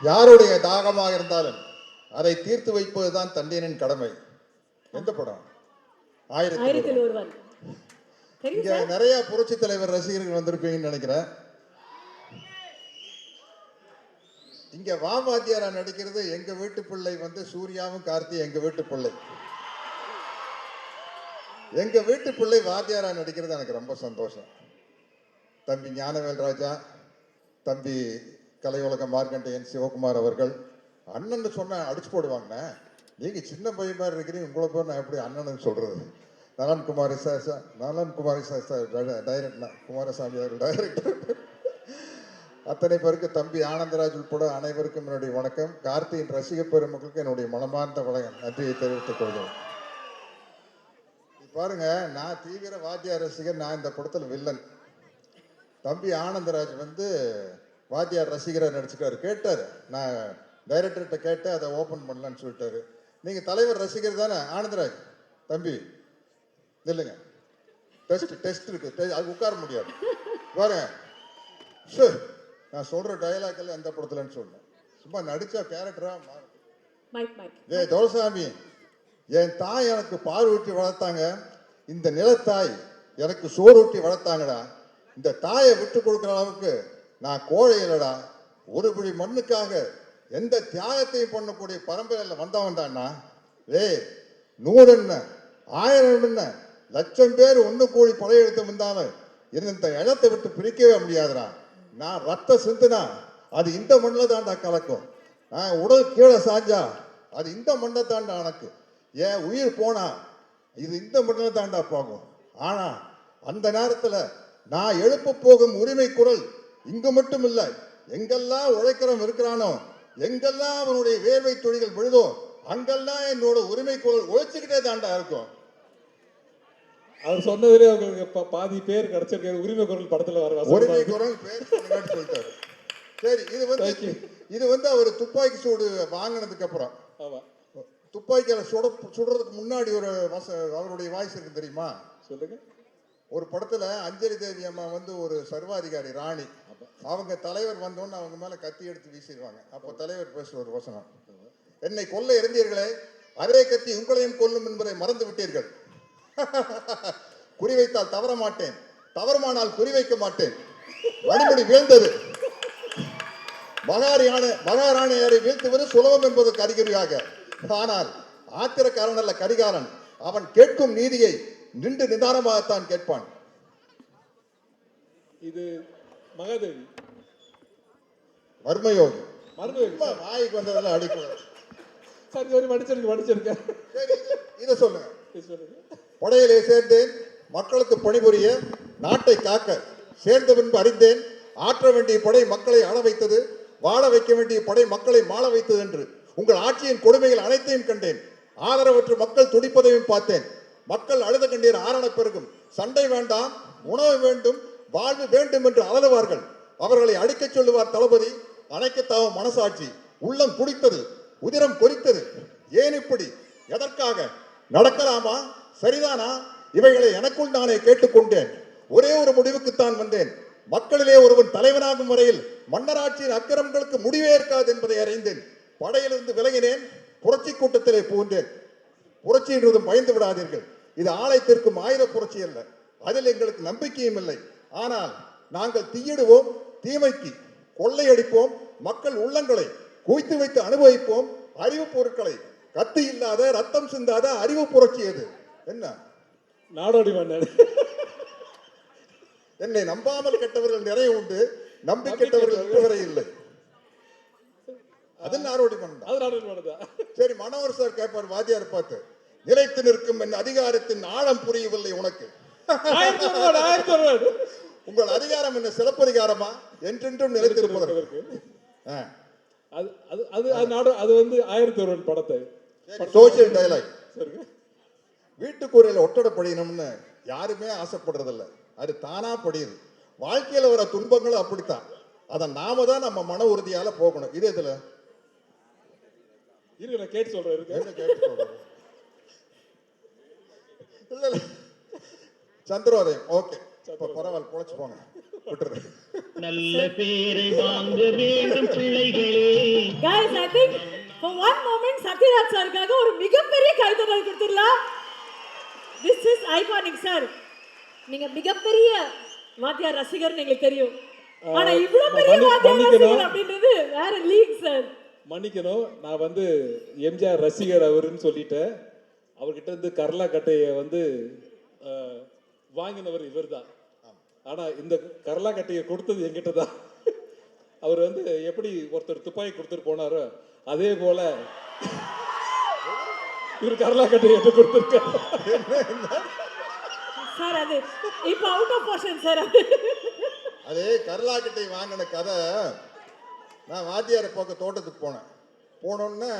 யாருடைய தாகமாக இருந்தாலும் அதை தீர்த்து வைப்பதுதான் தந்தையனின் கடமை. எந்த படம்? ஆயிரத்தில் ஒருவன். இங்க நிறைய புரட்சி தலைவர் ரசிகர்கள் வந்திருப்பீங்கன்னு நினைக்கிறேன். இங்க வாமாத்தியாரா நடிக்கிறது எங்க வீட்டு பிள்ளை வந்து சூர்யாவும் கார்த்தி எங்க வீட்டு பிள்ளை. எங்க வீட்டு பிள்ளை வாத்தியாரா நடிக்கிறது எனக்கு ரொம்ப சந்தோஷம். தம்பி ஞானவேல் ராஜா, தம்பி கலையுலக மார்க்கண்டையன் சிவகுமார் அவர்கள் அண்ணன் சொன்ன அடிச்சு போடுவாங்கண்ணே. நீங்க சின்ன பையன் மாதிரி இருக்கிறீங்க, உங்களை போய் நான் எப்படி அண்ணன் சொல்றது? நலன் குமாரி சார் டைரக்டர், குமாரசாமி அவர்கள் டைரக்டர், அத்தனை பேருக்கு தம்பி ஆனந்தராஜ் உட்பட அனைவருக்கும் என்னுடைய வணக்கம். கார்த்தியின் ரசிக பெருமக்களுக்கு என்னுடைய மனமார்ந்த நன்றியை தெரிவித்துக் கொள்கிறேன். பாருங்க, நான் தீவிர வாத்தியார் ரசிகர். நான் இந்த படத்தில் வில்லன். தம்பி ஆனந்தராஜ் வந்து வாத்தியார் ரசிகராக நடிச்சுக்காரு. கேட்டார், நான் டைரக்டர்கிட்ட கேட்டு அதை ஓப்பன் பண்ணலான்னு சொல்லிட்டாரு. நீங்கள் தலைவர் ரசிகர் தானே ஆனந்தராஜ்? தம்பி இல்லைங்க, டெஸ்ட் இருக்கு, அது உட்கார முடியாது பாருங்க. நான் சொல்ற டயலாக் எல்லாம் எந்த படத்துலன்னு சொன்னேன். சும்மா நடிச்சா கேரக்டரா மாறும். தோசாமி, என் தாய் எனக்கு பால் ஊட்டி வளர்த்தாங்க, இந்த நிலத்தாய் எனக்கு சோறு ஊட்டி வளர்த்தாங்கடா. இந்த தாயை விட்டு கொடுக்குற அளவுக்கு நான் கோழை இல்லடா. ஒரு பிடி மண்ணுக்காக எந்த தியாகத்தையும் பண்ணக்கூடிய பரம்பரையில் வந்தவன் தான்னா. 100 என்ன 1000 என்ன லட்சம் பேர் ஒன்று கூடி படையெடுத்து வந்தாலும் இந்த இடத்தை விட்டு பிரிக்கவே முடியாதுடா. நான் ரத்த சிந்துனா அது இந்த மண்ணில் தாண்டா கலக்கும். நான் உடல் கீழே சாஞ்சா அது இந்த மண்ணை தாண்டா எனக்கு. என் உயிர் போனா இது இந்த மண்ணில் தாண்டா போகும். ஆனா அந்த நேரத்தில் நான் எழுப்ப போகும் உரிமை குரல் இங்கு மட்டும் இல்லை, எங்கெல்லாம் உழைக்கிறவன் இருக்கிறானோ, எங்கெல்லாம் அவனுடைய வேர்வை துளிகள் விழுதோ, அங்கெல்லாம் என்னோட உரிமை குரல் உழைச்சுக்கிட்டே தாண்டா இருக்கும். அவர் சொன்னதுல உங்களுக்கு பாதி பேர் கிடைச்சிருக்காரு. உரிமை குரல் படத்துல வர உரிமை குரல் பேர் சொல்லிட்டாரு. சரி, இது வந்து அவர் துப்பாக்கி சூடு வாங்கினதுக்கு அப்புறம், துப்பாக்கியால சுடுறதுக்கு முன்னாடி ஒரு அவருடைய வாய்ஸ் இருக்கு தெரியுமா? சொல்லுங்க. ஒரு படத்துல அஞ்சலி தேவி அம்மா வந்து ஒரு சர்வாதிகாரி ராணி, அவங்க தலைவர் வந்தோன்னு அவங்க மேல கத்தி எடுத்து வீசிடுவாங்க. அப்போ தலைவர் பேசுற ஒரு வசனம், என்னை கொல்ல இருந்தீர்களே, அதே கத்தி உங்களையும் கொல்லும் என்பதை மறந்து விட்டீர்கள். குறிவைத்தால் தவற மாட்டேன், தவறுமானால் குறிவைக்க மாட்டேன். வழிமுடி வீழ்ந்தது. மகாராணியாரை வீழ்த்துவது சுலபம் என்பதற்கு அறிகுறியாக. ஆனால் ஆத்திரக்காரன் அல்ல கரிகாரன். அவன் கேட்கும் நீதியை நின்று நிதானமாகத்தான் கேட்பான். இது மகாதேவி மர்மயோகி. வாய்க்கு வந்ததெல்லாம் அடிக்கூடாது. சரி, படிச்சிருக்கேன். இதை சொல்லுங்க. படையிலே சேர்ந்தேன், மக்களுக்கு பணிபுரிய, நாட்டை காக்க. சேர்ந்த பின்பு அறிந்தேன், ஆற்ற வேண்டிய படை மக்களை ஆள வைத்தது, வாழ வைக்க வேண்டிய படை மக்களை மாள வைத்தது என்று. உங்கள் ஆட்சியின் கொடுமைகள் அனைத்தையும் கண்டேன். ஆதரவற்று மக்கள் துடிப்பதையும் பார்த்தேன். மக்கள் அழுத கண்ணீர் ஆரண பெருகும். சண்டை வேண்டாம், உணவு வேண்டும், வாழ்வு வேண்டும் என்று அலறுவார்கள். அவர்களை அடிக்கச் சொல்லுவார் தளபதி. அணைக்கத்தாவும் மனசாட்சி. உள்ளம் குடித்தது, உதிரம் கொதித்தது. ஏன் இப்படி? எதற்காக? நடக்கலாமா? சரிதானா? இவைகளை எனக்குள் நானே கேட்டுக்கொண்டேன். ஒரே ஒரு முடிவுக்குத்தான் வந்தேன். மக்களிலே ஒருவன் தலைவனாகும் வரையில் மன்னராட்சியின் அக்கிரமங்களுக்கு முடிவே இருக்காது என்பதை அறிந்தேன். படையிலிருந்து விலகினேன், புரட்சி கூட்டத்திலே புகுந்தேன். புரட்சி என்றதும் பயந்து விடாதீர்கள். இது ஆலயத்திற்கும் ஆயுத புரட்சி அல்ல. அதில் எங்களுக்கு நம்பிக்கையும் இல்லை. ஆனால் நாங்கள் தீயிடுவோம், தீமைக்கு கொள்ளையடிப்போம், மக்கள் உள்ளங்களை குவித்து வைத்து அனுபவிப்போம். அறிவு பொருட்களை கத்தி இல்லாத ரத்தம் சிந்தாத அறிவு புரட்சி எது? என்ன நாடோடி மன்னர். என்னை நம்பாமல் கெட்டவர்கள் நிறைய உண்டு, நம்பி கெட்டவர்கள் இதுவரை இல்லை. அது நாடோடி மன்னர். சரி, மனோகர் சார் கேட்பார் வாத்தியார் பார்த்து, நிலைத்து நிற்கும் என் அதிகாரத்தின் ஆழம் புரியவில்லை உனக்கு. உங்கள் அதிகாரம் என்ன சிலப்பதிகாரமா? என்றென்றும் நிலைத்திருப்பதற்கு. அது வந்து 1001 படத்தை சோசியல் டயலாக். வீட்டுக்குறையில ஒட்டடை படிக்கணும்னு யாருமே ஆசைப்படுறதில்ல, அது தானா படியுது. வாழ்க்கையில வர துன்பங்களும் அப்படித்தான். அதை நாம தான் நம்ம மன உறுதியால போகணும். இது இதுல கேட்டு சொல்றேன். இல்ல சந்திரோதயம். ஓகே, பரவாயில்ல, பொழைச்சு போங்க. நல்ல பேரை வாங்க வேண்டும் பிள்ளைகளே. guys, I think for one moment Sathyaraj சாருக்காக ஒரு மிகப்பெரிய கைதட்டல் கொடுத்துடலாம். This is iconic sir. நீங்க மிகப்பெரிய வாத்தியார் ரசிகர்னு எங்களுக்கு தெரியும். ஆனா இவ்வளவு பெரிய வாத்தியார் ரசிகர் அப்படின்றது வேற லீக் சார். மன்னிக்கணும், நான் வந்து எம்ஜிஆர் ரசிகர் அவருன்னு சொல்லிட்டேன். அவர்கிட்ட இருந்து கர்லா கட்டையை வந்து வாங்கினவர் இவர் தான். ஆனா இந்த கர்லா கட்டையை கொடுத்தது என்கிட்ட தான். அவர் வந்து எப்படி ஒருத்தர் துப்பாக்கி கொடுத்துட்டு போனாரோ அதே போல இவர் கர்லா கட்டையை எடுத்து கொடுத்துருக்காரு. சார் அது இப்ப அவுட் ஆஃப் போர்ஷன் சார். அதே கர்லாக்கட்டை வாங்கின கதை, நான் வாத்தியாரை பார்க்க தோட்டத்துக்கு போனோன்னே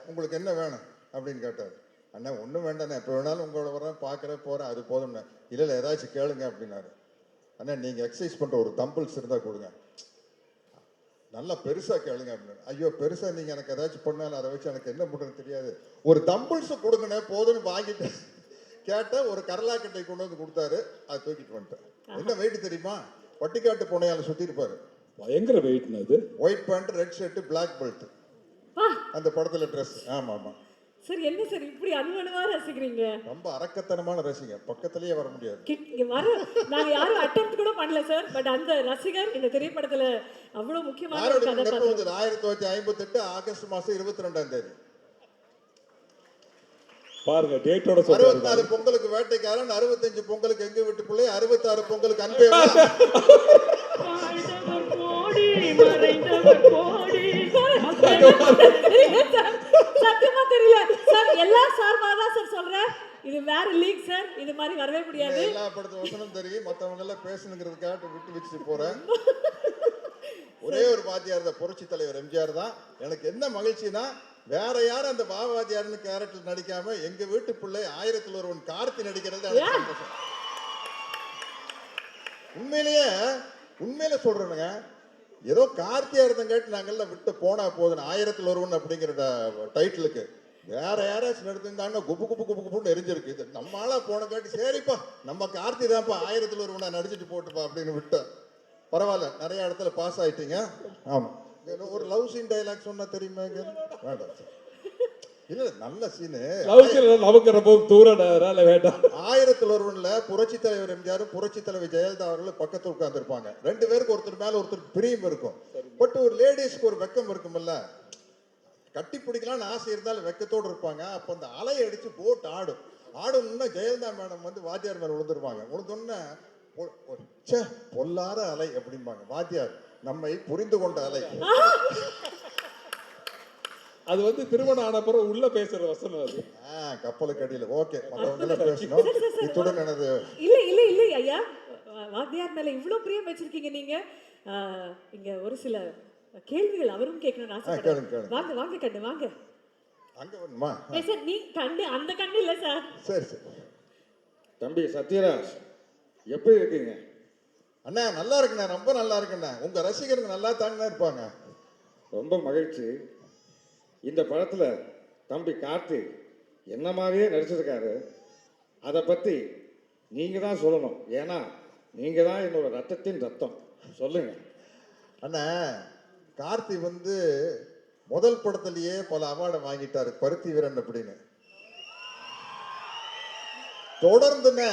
உங்களுக்கு என்ன வேணும் அப்படின்னு கேட்டார். அண்ணா ஒன்றும் வேண்டாண்ணே, எப்போ வேணாலும் உங்களோட வரேன், பார்க்குறேன், போகிறேன், அது போதும்ண்ணே. இல்லை ஏதாச்சும் கேளுங்க அப்படின்னாரு. அண்ணா நீங்கள் எக்ஸசைஸ் பண்ணுற ஒரு தம்பிள்ஸ் இருந்தால் கொடுங்க, நல்லா பெருசாக கேளுங்க அப்படின்னு. ஐயோ பெருசாக நீங்கள் எனக்கு ஏதாச்சும் பண்ணாலும் அதை வச்சு எனக்கு என்ன பண்ணுறதுன்னு தெரியாது, ஒரு தம்பிள்ஸை கொடுங்கண்ணே போதும்னு வாங்கிட்டு கேட்டால் ஒரு கரலாக்கட்டை கொண்டு வந்து கொடுத்தாரு. அதை தூக்கிட்டு வந்துட்டேன். என்ன வெயிட் தெரியுமா? பட்டிக்காட்டு பூனையால சுற்றி இருப்பாரு. பயங்கர வெயிட்னா அது. White pant, red shirt, black belt, அந்த படத்துல ட்ரெஸ். ஆமா ஆமா சார். என்ன சார் இப்படி அனுமனுவா ரசிக்கிறீங்க? ரொம்ப அரக்கத்தனமான ரசிகர், பக்கத்திலேயே வர முடியாது. நாங்க யாரும் அட்டெம்ப்ட் கூட பண்ணல சார். பட் அந்த ரசிகர் இந்த திரைப்படத்துல அவ்வளவு முக்கியமான ஒரு கதை. 1958 ஆகஸ்ட் மாசம் 22ஆம் தேதி பாருங்க டேட்டோட சொல்றாரு. 64 பொங்கலுக்கு வேட்டைக்காரன், 65 பொங்கலுக்கு எங்க வீட்டு பிள்ளை, 66 பொங்கலுக்கு அன்பே. சத்தியமா தெரியல சார். எல்லா சார்பா தான் சார் சொல்றேன். இது வேற லீக் சார். இது மாதிரி வரவே முடியாது. எல்லா படத்து வசனம் தெரியும், மத்தவங்க எல்லாம் பேசணுங்கிறதுக்காக விட்டு வச்சுட்டு போறேன். ஒரே ஒரு வாத்தியார் தான், புரட்சி தலைவர் எம்ஜிஆர் தான். எனக்கு என்ன மகிழ்ச்சினா, வேற யாரும் அந்த பாவாத்தியார்னு கேரக்டர் நடிக்காம எங்க வீட்டு பிள்ளை 1000ல் ஒருவன் கார்த்தி நடிக்கிறது எனக்கு சந்தோஷம். உண்மையிலே சொல்றேனுங்க, ஏதோ கார்த்தியா இருந்தங்காட்டி நாங்கெல்லாம் விட்டு போனா போதும் 1000ல் ஒருவன் அப்படிங்கிற டைட்டிலுக்கு. வேற யாராச்சும் எடுத்திருந்தாங்கன்னா குப்பு குப்பு குப்பு குப்புன்னு எரிஞ்சிருக்கு. இது நம்ம ஆளா போனங்காட்டி சரிப்பா நம்ம கார்த்தி தான்ப்பா 1000ல் ஒருவனை நடிச்சுட்டு போட்டுப்பா அப்படின்னு விட்டேன். பரவாயில்ல, நிறைய இடத்துல பாஸ் ஆயிட்டீங்க. ஆமா, ஒரு லவ் சீன் டைலாக் சொன்னா தெரியுமா? வேண்டாம் சார். இல்ல நல்ல சீனு, நமக்கு ரொம்ப தூரம் வேண்டாம். 1000ல் ஒருவன்ல புரட்சி தலைவர் எம்ஜிஆர், புரட்சி தலைவர் ஜெயலலிதா அவர்கள் பக்கத்துல உட்கார்ந்து இருப்பாங்க. 2 பேருக்கு ஒருத்தர் மேல ஒருத்தர் பிரியம் இருக்கும். பட் ஒரு லேடிஸ்க்கு ஒரு வெக்கம் இருக்கும்ல, கட்டி பிடிக்கலாம்னு ஆசை இருந்தாலும் வெக்கத்தோடு இருப்பாங்க. அப்ப அந்த அலையை அடிச்சு போட் ஆடணும்னா ஜெயலலிதா மேடம் வந்து வாத்தியார் மேல விழுந்துருவாங்க. விழுந்தோன்னா பொல்லாத அலை அப்படிம்பாங்க. வாத்தியார் நம்மை புரிந்து கொண்ட அலை. அது வந்து திருமணம் ஆன பிறகு உள்ள பேசுற வசனம் அது. கப்பலுக்கு அடியில். ஓகே, மற்றவங்க எல்லாம் பேசணும். இத்துடன் எனது இல்ல ஐயா, வாத்தியார் மேல இவ்வளவு பிரியம் வச்சிருக்கீங்க நீங்க. இங்க ஒரு சில கேள்விகள் அவரும் கேட்கணும்னு ஆசைப்படுறேன். வாங்க வாங்க கண்ணு வாங்க. அங்க வரணுமா? சார் நீ கண்ணு அந்த கண்ணு இல்ல சார். சரி சரி. தம்பி சத்யராஜ் எப்படி இருக்கீங்க? அண்ணா நல்லா இருக்குண்ணா, ரொம்ப நல்லா இருக்குண்ணா. உங்க ரசிகருங்க நல்லா தாங்கண்ணா இருப்பாங்க. ரொம்ப மகிழ்ச்சி. இந்த படத்துல தம்பி கார்த்தி என்ன மாதிரியே நடிச்சிருக்காரு. அதை பத்தி நீங்க தான் சொல்லணும். ஏன்னா நீங்க தான் என்னோட ரத்தத்தின் ரத்தம். சொல்லுங்க அண்ணா. கார்த்தி வந்து முதல் படத்திலேயே பல அவார்டை வாங்கிட்டாரு, பருத்தி வீரன் அப்படின்னு. தொடர்ந்துன்னா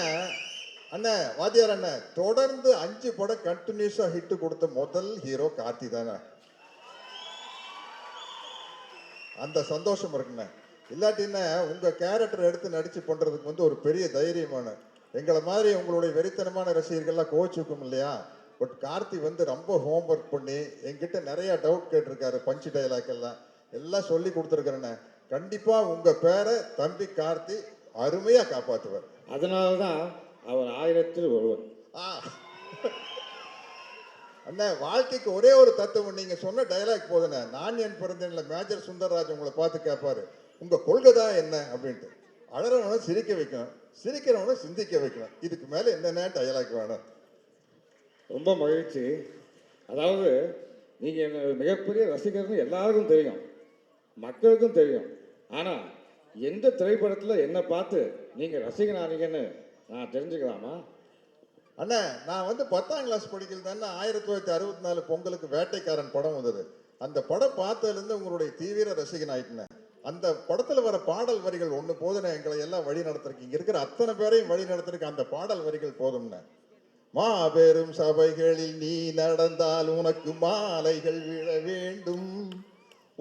அண்ணா வாத்தியார் அண்ணா தொடர்ந்து 5 படம் கண்டினியூஸா ஹிட் கொடுத்த முதல் ஹீரோ கார்த்தி தானே. அந்த சந்தோஷம் இருக்குண்ணே. இல்லாட்டின்னா உங்க கேரக்டர் எடுத்து நடிச்சு பண்றதுக்கு வந்து ஒரு பெரிய தைரியமான, எங்களை மாதிரி உங்களுடைய வெறித்தனமான ரசிகர்கள்லாம் கோச்சுக்கும் இல்லையா. பட் கார்த்தி வந்து ரொம்ப ஹோம்ஒர்க் பண்ணி என்கிட்ட நிறைய டவுட் கேட்டிருக்காரு. பஞ்சு டைலாக் எல்லாம் சொல்லி கொடுத்துருக்கிறேண்ணே. கண்டிப்பா உங்க பேரை தம்பி கார்த்தி அருமையா காப்பாற்றுவார். அதனாலதான் அவர் 1000ல் ஒருவன். அண்ணா வாழ்க்கைக்கு ஒரே ஒரு தத்துவம், நீங்க சொன்ன டைலாக் போதுண்ணே. நான் என் பிறந்தேன்ல மேஜர் சுந்தர்ராஜ் உங்களை பார்த்து கேட்பாரு, உங்க கொள்கை தான் என்ன அப்படின்ட்டு. அழறவனை சிரிக்க வைக்கணும், சிரிக்கிறவனை சிந்திக்க வைக்கணும். இதுக்கு மேல என்னென்ன டைலாக் வேணும்? ரொம்ப மகிழ்ச்சி. அதாவது நீங்க என்ன மிகப்பெரிய ரசிகர்னு எல்லாருக்கும் தெரியும், மக்களுக்கும் தெரியும். ஆனா எந்த திரைப்படத்துல என்ன பார்த்து நீங்க ரசிகனானீங்கன்னு நான் தெரிஞ்சுக்கலாமா? அண்ணா நான் வந்து 10ஆம் கிளாஸ் படிக்கிறது தானே 1964 பொங்கலுக்கு வேட்டைக்காரன் படம் வந்தது. அந்த படம் பார்த்ததுலேருந்து உங்களுடைய தீவிர ரசிகன் ஆயிட்டேன். அந்த படத்துல வர பாடல் வரிகள் ஒண்ணு போதுன்னு எங்களை எல்லாம் வழி நடத்துறதுக்கு இங்க இருக்கிற அத்தனை பேரையும் வழி நடத்துறதுக்கு அந்த பாடல் வரிகள் போதும்னு. மாபெரும் சபைகளில் நீ நடந்தால் உனக்கு மாலைகள் விழ வேண்டும்,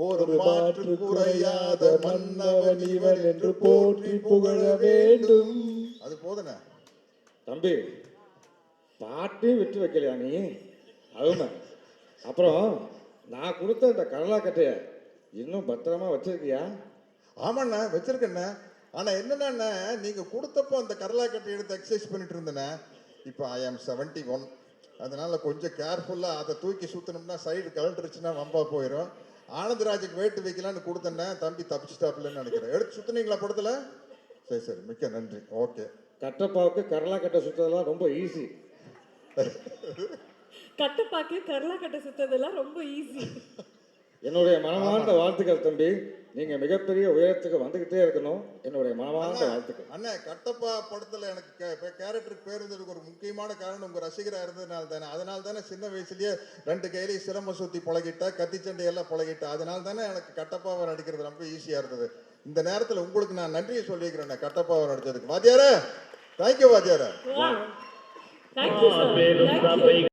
ஒரு மாற்று குறையாத மன்னவன் இவன் என்று போற்றி புகழ வேண்டும். அது போதுன தம்பி, பாட்டையும் விட்டு வைக்கலையா நீ? அருமை. அப்புறம் நான் கொடுத்த இந்த கடலா கட்டைய இன்னும் பத்திரமா வச்சிருக்கியா? ஆமாண்ணா வச்சிருக்கேண்ணே. ஆனா என்னன்னா நீங்க கொடுத்தப்போ அந்த கரலாக்கட்டை எடுத்து எக்ஸசைஸ் பண்ணிட்டு இருந்தேண்ணே. இப்போ ஐ ஆம் 71, அதனால கொஞ்சம் கேர்ஃபுல்லா அதை தூக்கி சுத்தணும்னா சைடு கலண்டுருச்சுன்னா வம்பா போயிடும். ஆனந்தராஜுக்கு வெயிட் வைக்கலான்னு கொடுத்தேன்னே, தம்பி தப்பிச்சிட்டாப்லன்னு நினைக்கிறேன். எடுத்து சுத்தினீங்களா படத்துல? சரி சரி, மிக்க நன்றி. ஓகே. கட்டப்பாவுக்கு கடலா கட்டை சுத்ததெல்லாம் ரொம்ப ஈஸி. கட்டப்பாக்கு கரலா கட்ட சுத்ததெல்லாம் ரொம்ப ஈஸி. என்னுடைய மனமார்ந்த வாழ்த்துக்கள் தம்பி. நீங்க மிகப்பெரிய உயரத்துக்கு வந்துகிட்டே இருக்கணும். என்னுடைய மனமார்ந்த வாழ்த்துக்கள். அண்ணா, கட்டப்பா படத்துல எனக்கு கேரக்டருக்கு பேர் இருந்ததுக்கு ஒரு முக்கியமான காரணம் உங்க ரசிகரா இருந்ததுனால தானே. அதனால தானே சின்ன வயசுலயே 2 கையிலையும் சிலம்ப சுத்தி பழகிட்ட, கத்தி சண்டையெல்லாம் பழகிட்ட. அதனால தானே எனக்கு கட்டப்பாவை நடிக்கிறது ரொம்ப ஈஸியா இருந்தது. இந்த நேரத்துல உங்களுக்கு நான் நன்றியை சொல்லிக்கிறேன் கட்டப்பாவை நடிச்சதுக்கு. வாத்தியாரே, தேங்க்யூ வாத்தியாரே. Thank you sir.